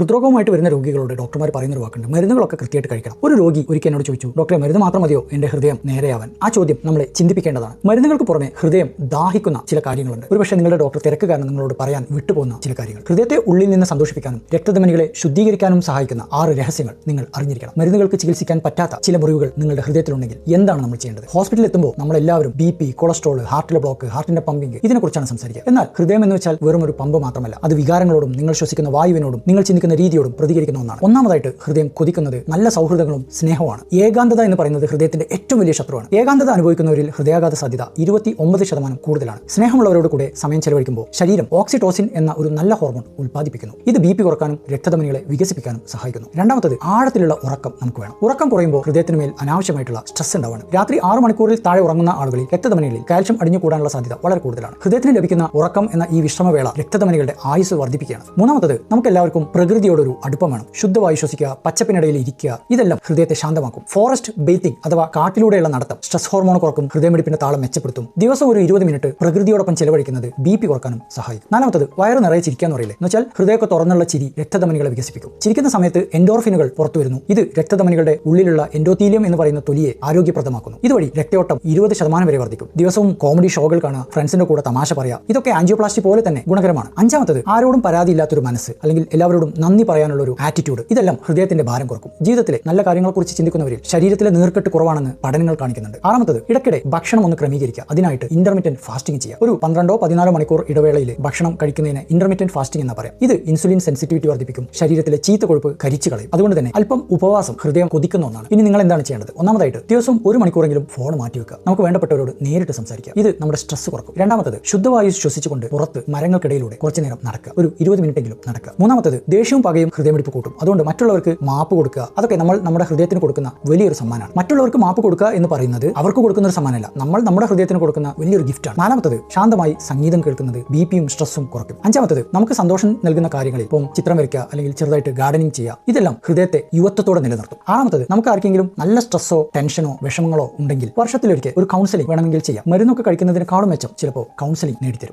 ഹൃദ്രോഗവുമായിട്ട് വരുന്ന രോഗികളോട് ഡോക്ടർമാർ പറയുന്ന ഒരു വാക്കുണ്ട്, മരുന്നുകളൊക്കെ കൃത്യമായിട്ട് കഴിക്കണം. ഒരു രോഗി ഒരിക്കൽ എന്നോട് ചോദിച്ചു, ഡോക്ടറെ മരുന്ന് മാത്രം മതിയോ എന്റെ ഹൃദയം നേരെയാവാൻ? ആ ചോദ്യം നമ്മളെ ചിന്തിപ്പിക്കേണ്ടതാണ്. മരുന്നുകൾക്ക് പുറമെ ഹൃദയം ദാഹിക്കുന്ന ചില കാര്യങ്ങളുണ്ട്. ഒരുപക്ഷെ നിങ്ങളുടെ ഡോക്ടർ തിരക്ക് കാരണം നിങ്ങളോട് പറയാൻ വിട്ടുപോകുന്ന ചില കാര്യങ്ങൾ. ഹൃദയത്തെ ഉള്ളിൽ നിന്ന് സന്തോഷിപ്പിക്കാനും രക്തധമനികളെ ശുദ്ധീകരിക്കാനും സഹായിക്കുന്ന 6 രഹസ്യങ്ങൾ നിങ്ങൾ അറിഞ്ഞിരിക്കണം. മരുന്നുകൾക്ക് ചികിത്സിക്കാൻ പറ്റാത്ത ചില മുറിവുകൾ നിങ്ങളുടെ ഹൃദയത്തിലുണ്ടെങ്കിൽ എന്താണ് നമ്മൾ ചെയ്യേണ്ടത്? ഹോസ്പിറ്റലിൽ എത്തുമ്പോൾ നമ്മളെല്ലാവരും BP, കൊളസ്ട്രോൾ, ഹാർട്ടിലെ ബ്ലോക്ക്, ഹാർട്ടിന്റെ പമ്പിംഗ് ഇതിനെക്കുറിച്ചാണ് സംസാരിക്കുക. എന്നാൽ ഹൃദയം എന്ന് വെച്ചാൽ വെറും ഒരു പമ്പ് മാത്രമല്ല. അത് വികാരങ്ങളോടും നിങ്ങൾ ശ്വസിക്കുന്ന വായുവിനോടും നിങ്ങൾ ചിന്തിക്കുന്ന രീതിയോടും പ്രതികരിക്കുന്ന ഒന്നാണ്. ഒന്നാമതായിട്ട് ഹൃദയം കൊതിക്കുന്നത് നല്ല സൗഹൃദങ്ങളും സ്നേഹവുമാണ്. ഏകാന്തത എന്ന് പറയുന്നത് ഹൃദയത്തിന്റെ ഏറ്റവും വലിയ ശത്രുവാണ്. ഏകാന്തത അനുഭവിക്കുന്നവരിൽ ഹൃദയാഘാത സാധ്യത 29% കൂടുതലാണ്. സ്നേഹമുള്ളവരോട് കൂടെ സമയം ചെലവഴിക്കുമ്പോൾ ശരീരം ഓക്സിറ്റോസിൻ എന്ന ഒരു നല്ല ഹോർമോൺ ഉൽപ്പാദിപ്പിക്കുന്നു. ഇത് BP കുറക്കാനും രക്തധമനികളെ വികസിപ്പിക്കാനും സഹായിക്കുന്നു. രണ്ടാമത്തത് ആഴത്തിലുള്ള ഉറക്കം നമുക്ക് വേണം. ഉറക്കം കുറയുമ്പോൾ ഹൃദയത്തിന് മേൽ അനാവശ്യമായിട്ടുള്ള സ്ട്രെസ് ഉണ്ടാവാണ്. രാത്രി 6 മണിക്കൂറിൽ താഴെ ഉറങ്ങുന്ന ആളുകളിൽ രക്തധമനികളിൽ കാൽഷ്യം അടിഞ്ഞുകൂടാനുള്ള സാധ്യത വളരെ കൂടുതലാണ്. ഹൃദയത്തിന് ലഭിക്കുന്ന ഉറക്കം എന്ന ഈ വിശ്രമവേള രക്തധമനികളുടെ ആയുസ് വർദ്ധിപ്പിക്കുകയാണ്. മൂന്നാമത്തത് നമുക്ക് എല്ലാവർക്കും പ്രകൃതിയോടൊരു അടുപ്പം വേണം. ശുദ്ധവായു ശ്വസിക്കുക, പച്ചപ്പിനിടയിൽ ഇരിക്കുക, ഇതെല്ലാം ഹൃദയത്തെ ശാന്തമാക്കും. ഫോറസ്റ്റ് ബേത്തിങ് അഥവാ കാട്ടിലൂടെയുള്ള നടത്തം സ്ട്രെസ് ഹോർമോൺ കുറക്കും, ഹൃദയമിടിപ്പിന്റെ താളം മെച്ചപ്പെടുത്തും. ദിവസം ഒരു 20 മിനിറ്റ് പ്രകൃതിയോടൊപ്പം ചെലവഴിക്കുന്നത് BP കുറക്കാനും സഹായിക്കും. നാലാമത്തത് വയറ് നിറയെ ചിരിക്കാന്ന് പറയില്ലേ, എന്ന് വെച്ചാൽ ഹൃദയമൊക്കെ തുറന്നുള്ള ചിരി രക്തധമനികളെ വികസിപ്പിക്കും. ചിരിക്കുന്ന സമയത്ത് എൻഡോർഫിനുകൾ പുറത്തു വരുന്നു. ഇത് രക്തധമനികളുടെ ഉള്ളിലുള്ള എൻഡോത്തീലിയം എന്ന് പറയുന്ന തൊലിയെ ആരോഗ്യപ്രദമാക്കുന്നു. ഇതുവഴി രക്തയോട്ടം 20% വരെ വർദ്ധിക്കും. ദിവസവും കോമഡി ഷോകൾ കാണുക, ഫ്രണ്ട്സിന്റെ കൂടെ തമാശ പറയാ, ഇതൊക്കെ ആൻജിയോപ്ലാസ്റ്റി പോലെ തന്നെ ഗുണകരമാണ്. അഞ്ചാമത്തത് ആരോടും പരാതിയില്ലാത്തൊരു മനസ്സ്, അല്ലെങ്കിൽ എല്ലാവരോടും നന്ദി പറയാനുള്ള ഒരു ആറ്റിറ്റ്യൂഡ്. ഇതെല്ലാം ഹൃദയത്തിന്റെ ഭാരം കുറക്കും. ജീവിതത്തിലെ നല്ല കാര്യങ്ങളെക്കുറിച്ച് ചിന്തിക്കുന്നവരിൽ ശരീരത്തിലെ നീർക്കെട്ട് കുറവാണെന്ന് പഠനങ്ങൾ കാണിക്കുന്നുണ്ട്. ആറാമത്തത് ഇടയ്ക്കിടെ ഭക്ഷണം ഒന്ന് ക്രമീകരിക്കുക. അതിനായിട്ട് ഇന്റർമിറ്റന്റ് ഫാസ്റ്റിംഗ് ചെയ്യുക. ഒരു 12-14 മണിക്കൂർ ഇടവേളയിൽ ഭക്ഷണം കഴിക്കുന്നതിന് ഇന്റർമിറ്റന്റ് ഫാസ്റ്റിംഗ് എന്ന് പറയാം. ഇത് ഇൻസുലിൻ സെൻസിറ്റിവിറ്റി വർദ്ധിപ്പിക്കും, ശരീരത്തിലെ ചീത്ത കൊഴുപ്പ് കരിച്ചു കളയും. അതുകൊണ്ട് തന്നെ അല്പം ഉപവാസം ഹൃദയം കൊതിക്കുന്ന ഒന്നാണ്. ഇനി നിങ്ങൾ എന്താണ് ചെയ്യേണ്ടത്? ഒന്നാമതായിട്ട് ദിവസം 1 മണിക്കൂറെങ്കിലും ഫോൺ മാറ്റിവെക്കുക. നമുക്ക് വേണ്ടപ്പെട്ടവരോട് നേരിട്ട് സംസാരിക്കുക. ഇത് നമ്മുടെ സ്ട്രെസ് കുറക്കും. രണ്ടാമത്തത് ശുദ്ധവായു ശ്വസിച്ചുകൊണ്ട് പുറത്ത് മരങ്ങൾക്കിടയിലൂടെ കുറച്ചു നേരം നടക്കുക. ഒരു 20 മിനിറ്റെങ്കിലും നടക്കുക. മൂന്നാമത്തത് ദേഷ്യവും പകയും ഹൃദയമിടിപ്പ് കൂട്ടും. അതുകൊണ്ട് മറ്റുള്ളവർക്ക് മാപ്പ് കൊടുക്കുക. അതൊക്കെ നമ്മൾ നമ്മുടെ ഹൃദയത്തിന് കൊടുക്കുന്ന വലിയൊരു സമ്മാനമാണ്. മറ്റുള്ളവർക്ക് മാപ്പ് കൊടുക്കുക എന്ന് പറയുന്നത് അവർക്ക് കൊടുക്കുന്ന ഒരു സമ്മാനമല്ല, നമ്മൾ നമ്മുടെ ഹൃദയത്തിന് കൊടുക്കുന്ന വലിയൊരു ഗിഫ്റ്റാണ്. നാലാമത്തത് ശാന്തമായി സംഗീതം കേൾക്കുന്നത് BPയും സ്ട്രെസ്സും കുറയ്ക്കും. അഞ്ചാമത്തത് നമുക്ക് സന്തോഷം നൽകുന്ന കാര്യങ്ങളിൽ ഇപ്പം ചിത്രം വരയ്ക്കുക, അല്ലെങ്കിൽ ചെറുതായിട്ട് ഗാർഡനിങ് ചെയ്യുക. ഇതെല്ലാം ഹൃദയത്തെ യുവത്വത്തോടെ നിലനിർത്തും. ആറാമത്തത് നമുക്ക് ആർക്കെങ്കിലും നല്ല സ്ട്രെസ്സോ ടെൻഷനോ വിഷമങ്ങളോ ഉണ്ടെങ്കിൽ വർഷത്തിലൊരിക്കൽ ഒരു കൗൺസിലിംഗ് വേണമെങ്കിൽ ചെയ്യാം. മരുന്നൊക്കെ കഴിക്കുന്നതിനേക്കാളും മെച്ചം ചിലപ്പോൾ കൗൺസിലിംഗ് നേടിത്തരും.